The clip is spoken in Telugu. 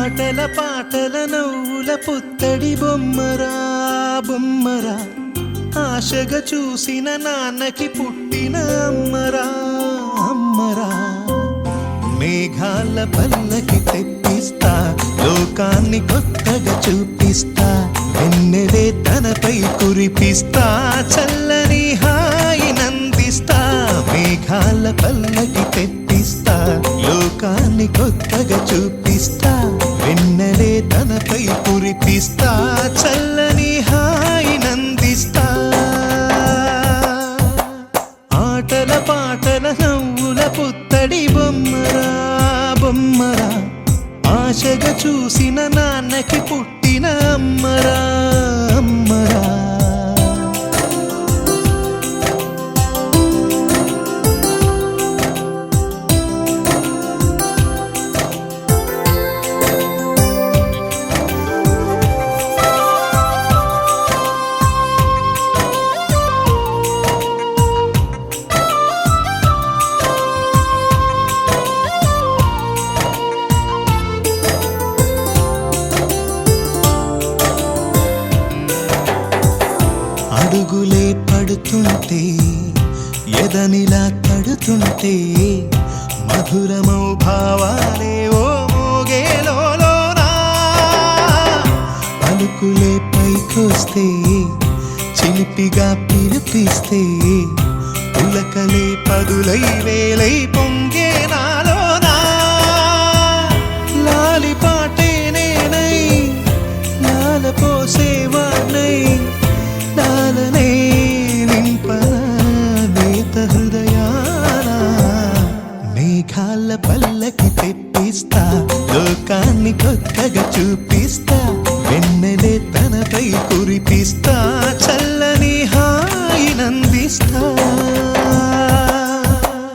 ఆటల పాటల నవ్వుల పుత్తడి బొమ్మరా బొమ్మరా, ఆశగా చూసిన నాన్నకి పుట్టిన అమ్మరా అమ్మరా. మేఘాల పల్లకి తెప్పిస్తా, లోకాన్ని కొత్తగా చూపిస్తా, వెన్నెలే తనపై కురిపిస్తా, చల్లని హాయి నందిస్తా. మేఘాల పల్లకి తెప్పిస్తా, లోకాన్ని కొత్తగా చూపిస్తా, వెన్నెలే తనపై కురిపిస్తా, చల్లని హాయి నందిస్తా. ఆటల పాటల నవ్వుల పుత్తడి బొమ్మరా బొమ్మరా, ఆశగా చూసిన నాన్నకి పుట్టిన అమ్మరా అమ్మరా. అడుగులే పడుతుంటే, ఎదనిలా తడుతుంటే, మధురమౌ భావాలే ఓ మోగేలోనా. పలుకులే పైకొస్తే, చిలిపిగా పిలిపిస్తే, పులకలే పదులై వేలై పొంగే నాలోనా. లాలి పాటే నేనై, లాల పోసేవాణ్ణై, నాలనే నింపనా నేత హృదయాన. మేఘాల పల్లకి తెప్పిస్తా, లోకాన్ని కొత్తగా చూపిస్తా, వెన్నెలే తనపై కురిపిస్తా, చల్ల